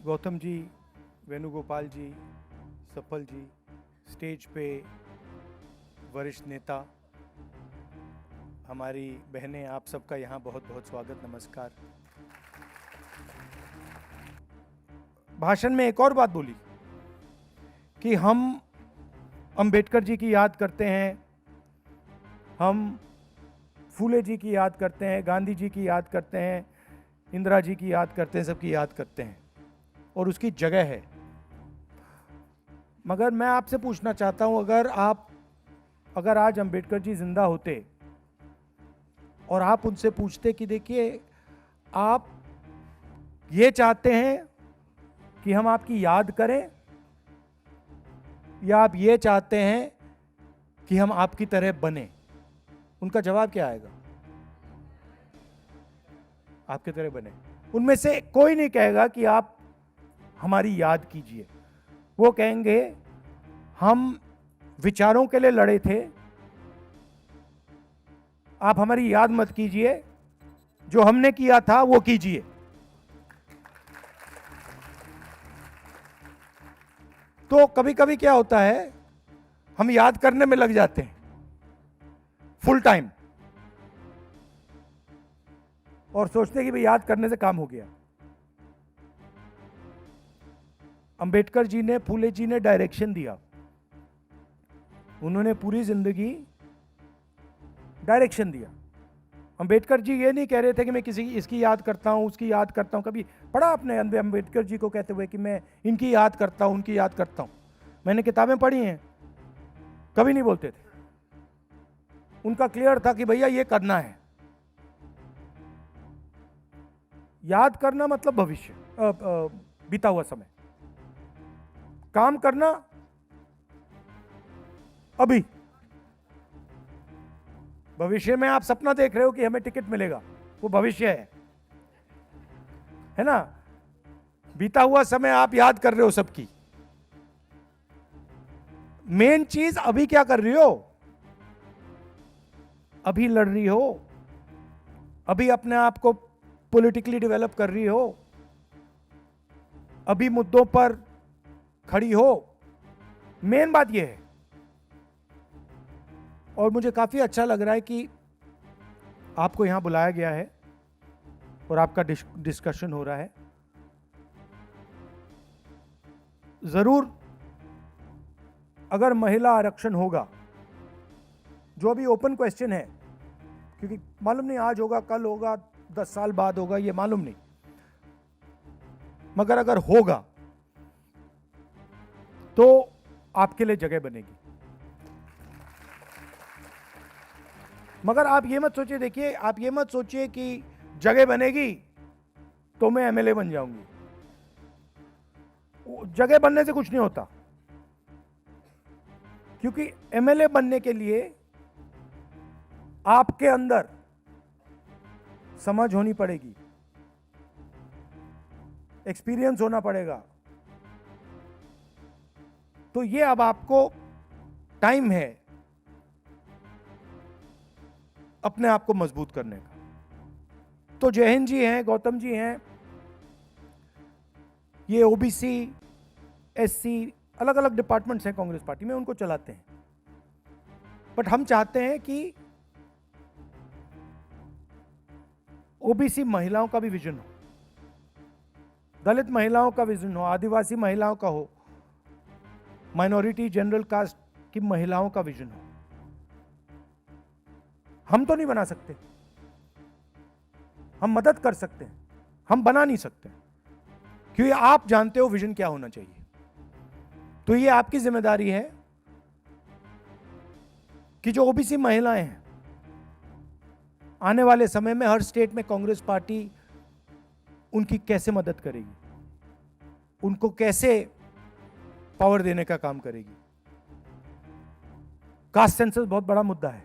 गौतम जी, वेणुगोपाल जी, सफल जी, स्टेज पे वरिष्ठ नेता, हमारी बहनें, आप सबका यहाँ बहुत बहुत स्वागत, नमस्कार। भाषण में एक और बात बोली कि हम अंबेडकर जी की याद करते हैं, हम फूले जी की याद करते हैं, गांधी जी की याद करते हैं, इंदिरा जी की याद करते हैं, सबकी याद करते हैं और उसकी जगह है। मगर मैं आपसे पूछना चाहता हूं, अगर आज अंबेडकर जी जिंदा होते और आप उनसे पूछते कि देखिए, आप ये चाहते हैं कि हम आपकी याद करें या आप ये चाहते हैं कि हम आपकी तरह बने, उनका जवाब क्या आएगा? आपकी तरह बने। उनमें से कोई नहीं कहेगा कि आप हमारी याद कीजिए। वो कहेंगे हम विचारों के लिए लड़े थे, आप हमारी याद मत कीजिए, जो हमने किया था वो कीजिए। तो कभी कभी क्या होता है, हम याद करने में लग जाते हैं फुल टाइम और सोचते हैं कि भाई याद करने से काम हो गया। अंबेडकर जी ने, फूले जी ने डायरेक्शन दिया, उन्होंने पूरी जिंदगी डायरेक्शन दिया। अंबेडकर जी ये नहीं कह रहे थे कि मैं किसी इसकी याद करता हूं, उसकी याद करता हूं। कभी पढ़ा आपने अंबेडकर जी को कहते हुए कि मैं इनकी याद करता हूं, उनकी याद करता हूं? मैंने किताबें पढ़ी हैं, कभी नहीं बोलते थे। उनका क्लियर था कि भैया ये करना है। याद करना मतलब भविष्य, बीता हुआ समय। काम करना अभी। भविष्य में आप सपना देख रहे हो कि हमें टिकट मिलेगा, वो भविष्य है ना? बीता हुआ समय आप याद कर रहे हो सबकी। मेन चीज अभी क्या कर रही हो? अभी लड़ रही हो, अभी अपने आप को पॉलिटिकली डेवलप कर रही हो, अभी मुद्दों पर खड़ी हो। मेन बात यह है। और मुझे काफी अच्छा लग रहा है कि आपको यहां बुलाया गया है और आपका डिस्कशन हो रहा है। जरूर अगर महिला आरक्षण होगा, जो अभी ओपन क्वेश्चन है, क्योंकि मालूम नहीं आज होगा, कल होगा, 10 साल बाद होगा, ये मालूम नहीं, मगर अगर होगा तो आपके लिए जगह बनेगी। मगर आप ये मत सोचिए, देखिए, आप ये मत सोचिए कि जगह बनेगी तो मैं एमएलए बन जाऊंगी। जगह बनने से कुछ नहीं होता, क्योंकि एमएलए बनने के लिए आपके अंदर समझ होनी पड़ेगी, एक्सपीरियंस होना पड़ेगा। तो ये अब आपको टाइम है अपने आप को मजबूत करने का। तो जय हिंद जी हैं, गौतम जी हैं, ये ओबीसी, एससी, अलग अलग डिपार्टमेंट्स हैं कांग्रेस पार्टी में, उनको चलाते हैं। बट हम चाहते हैं कि ओबीसी महिलाओं का भी विजन हो, दलित महिलाओं का विजन हो, आदिवासी महिलाओं का हो, माइनॉरिटी जनरल कास्ट की महिलाओं का विजन हो। हम तो नहीं बना सकते, हम मदद कर सकते हैं, हम बना नहीं सकते, क्योंकि आप जानते हो विजन क्या होना चाहिए। तो ये आपकी जिम्मेदारी है कि जो ओबीसी महिलाएं हैं, आने वाले समय में हर स्टेट में कांग्रेस पार्टी उनकी कैसे मदद करेगी, उनको कैसे पावर देने का काम करेगी। कास्ट सेंसस बहुत बड़ा मुद्दा है,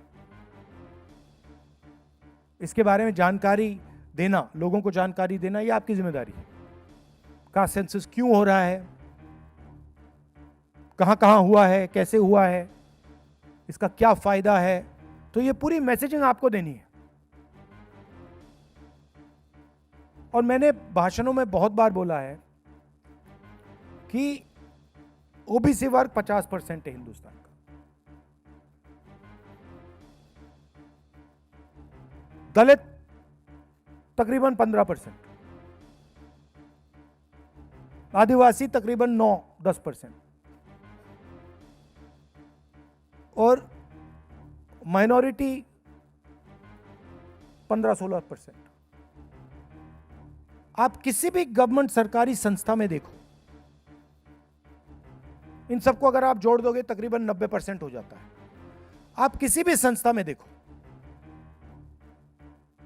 इसके बारे में जानकारी देना, लोगों को जानकारी देना, यह आपकी जिम्मेदारी है। कास्ट सेंसस क्यों हो रहा है, कहां कहां हुआ है, कैसे हुआ है, इसका क्या फायदा है, तो ये पूरी मैसेजिंग आपको देनी है। और मैंने भाषणों में बहुत बार बोला है कि ओबीसी वर्ग 50% है हिंदुस्तान का, दलित तकरीबन 15%, आदिवासी तकरीबन 9-10%, और माइनॉरिटी 15-16%। आप किसी भी गवर्नमेंट सरकारी संस्था में देखो, इन सबको अगर आप जोड़ दोगे तकरीबन 90% हो जाता है। आप किसी भी संस्था में देखो,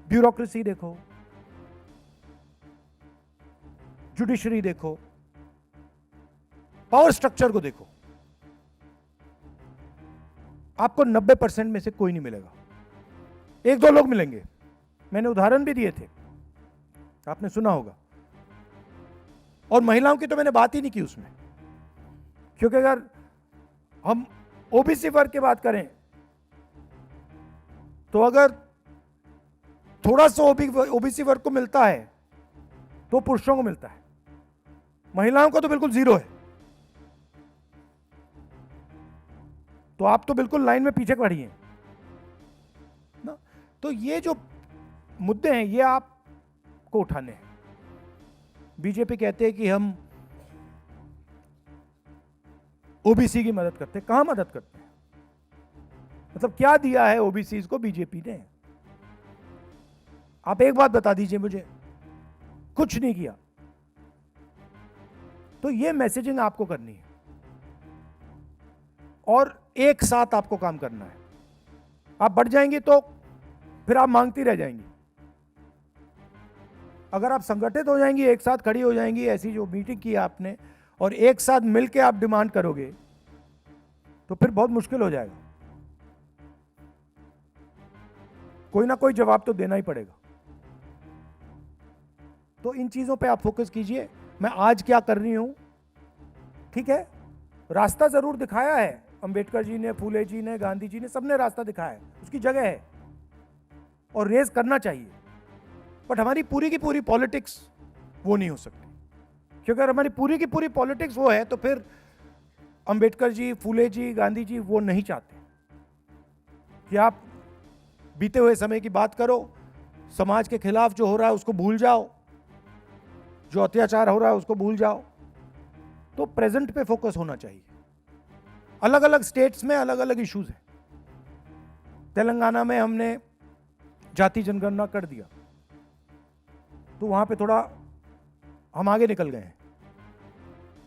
ब्यूरोक्रेसी देखो, जुडिशरी देखो, पावर स्ट्रक्चर को देखो, आपको 90% में से कोई नहीं मिलेगा। एक दो लोग मिलेंगे, मैंने उदाहरण भी दिए थे, आपने सुना होगा। और महिलाओं की तो मैंने बात ही नहीं की उसमें, क्योंकि अगर हम ओबीसी वर्ग की बात करें तो अगर थोड़ा सा ओबीसी वर्ग को मिलता है तो पुरुषों को मिलता है, महिलाओं को तो बिल्कुल जीरो है। तो आप तो बिल्कुल लाइन में पीछे खड़ी हैं ना। तो ये जो मुद्दे हैं ये आपको उठाने हैं। बीजेपी कहते हैं कि हम ओबीसी की मदद करते हैं। कहां मदद करते हैं? मतलब क्या दिया है ओबीसी को बीजेपी ने? आप एक बात बता दीजिए मुझे। कुछ नहीं किया। तो ये मैसेजिंग आपको करनी है और एक साथ आपको काम करना है। आप बढ़ जाएंगे तो फिर आप मांगती रह जाएंगी। अगर आप संगठित हो जाएंगी, एक साथ खड़ी हो जाएंगी, ऐसी जो मीटिंग की आपने, और एक साथ मिलकर आप डिमांड करोगे तो फिर बहुत मुश्किल हो जाएगा। कोई ना कोई जवाब तो देना ही पड़ेगा। तो इन चीजों पे आप फोकस कीजिए। मैं आज क्या कर रही हूं, ठीक है? रास्ता जरूर दिखाया है अंबेडकर जी ने, फूले जी ने, गांधी जी ने, सबने रास्ता दिखाया है, उसकी जगह है और रेस करना चाहिए। बट हमारी पूरी की पूरी पॉलिटिक्स वो नहीं हो सकती, क्योंकि अगर हमारी पूरी की पूरी पॉलिटिक्स वो है तो फिर अंबेडकर जी, फूले जी, गांधी जी वो नहीं चाहते कि आप बीते हुए समय की बात करो, समाज के खिलाफ जो हो रहा है उसको भूल जाओ, जो अत्याचार हो रहा है उसको भूल जाओ। तो प्रेजेंट पे फोकस होना चाहिए। अलग अलग स्टेट्स में अलग अलग इश्यूज हैं। तेलंगाना में हमने जाति जनगणना कर दिया तो वहां पे थोड़ा हम आगे निकल गए हैं।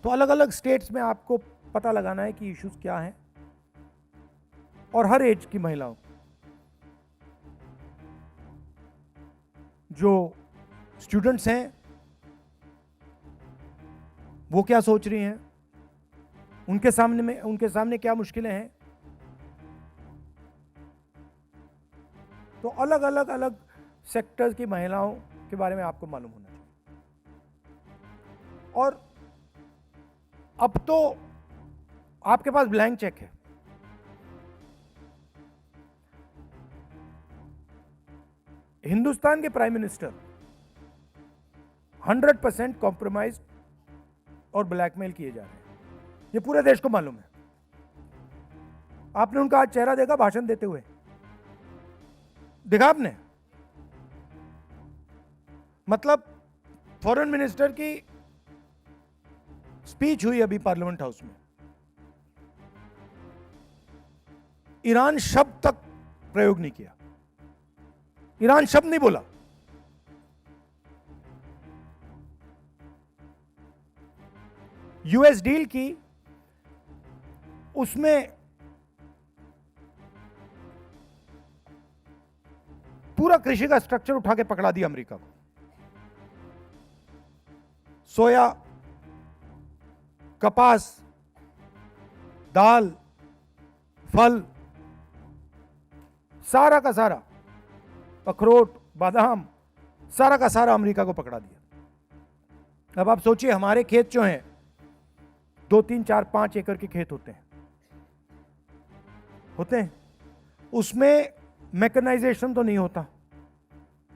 तो अलग अलग स्टेट्स में आपको पता लगाना है कि इश्यूज क्या हैं, और हर एज की महिलाओं, जो स्टूडेंट्स हैं वो क्या सोच रही हैं, उनके सामने क्या मुश्किलें हैं। तो अलग अलग सेक्टर्स की महिलाओं के बारे में आपको मालूम होना चाहिए। और अब तो आपके पास ब्लैंक चेक है। हिंदुस्तान के प्राइम मिनिस्टर 100% कॉम्प्रोमाइज और ब्लैकमेल किए जा रहे हैं, ये पूरे देश को मालूम है। आपने उनका आज चेहरा देखा भाषण देते हुए? देखा आपने? मतलब फॉरेन मिनिस्टर की स्पीच हुई अभी पार्लियामेंट हाउस में, ईरान शब्द तक प्रयोग नहीं किया, ईरान शब्द नहीं बोला। यूएस डील की, उसमें पूरा कृषि का स्ट्रक्चर उठा के पकड़ा दिया अमेरिका को। सोया, कपास, दाल, फल, सारा का सारा, अखरोट, बादाम, सारा का सारा अमेरिका को पकड़ा दिया। अब आप सोचिए, हमारे खेत जो हैं 2, 3, 4, 5 एकड़ के खेत होते हैं, उसमें मैकेनाइजेशन तो नहीं होता,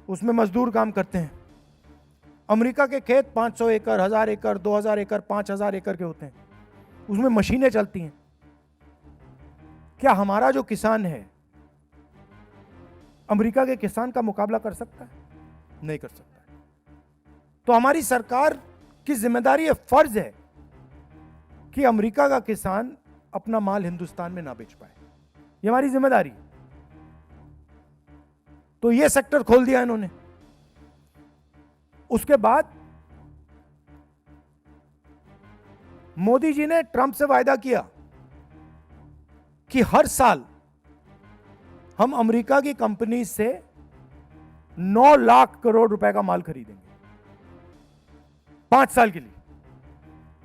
उसमें मजदूर काम करते हैं। अमेरिका के खेत 500 एकड़, 1000 एकड़, 2000 एकड़, 5000 एकड़ के होते हैं, उसमें मशीनें चलती हैं। क्या हमारा जो किसान है अमेरिका के किसान का मुकाबला कर सकता है? नहीं कर सकता है। तो हमारी सरकार की जिम्मेदारी है, फर्ज है कि अमेरिका का किसान अपना माल हिंदुस्तान में ना बेच पाए, ये हमारी जिम्मेदारी। तो ये सेक्टर खोल दिया इन्होंने। उसके बाद मोदी जी ने ट्रंप से वायदा किया कि हर साल हम अमेरिका की कंपनी से 9 लाख करोड़ रुपए का माल खरीदेंगे 5 साल के लिए।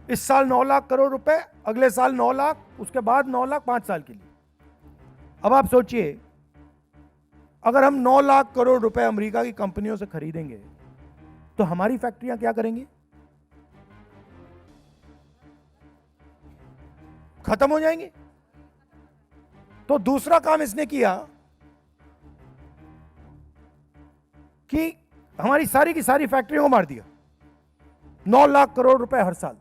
इस साल 9 लाख करोड़ रुपए, अगले साल 9 लाख, उसके बाद 9 लाख 5 साल के लिए। अब आप सोचिए, अगर हम 9 लाख करोड़ रुपए अमेरिका की कंपनियों से खरीदेंगे तो हमारी फैक्ट्रियां क्या करेंगी? खत्म हो जाएंगी। तो दूसरा काम इसने किया कि हमारी सारी की सारी फैक्ट्रियों को मार दिया। 9 लाख करोड़ रुपए हर साल।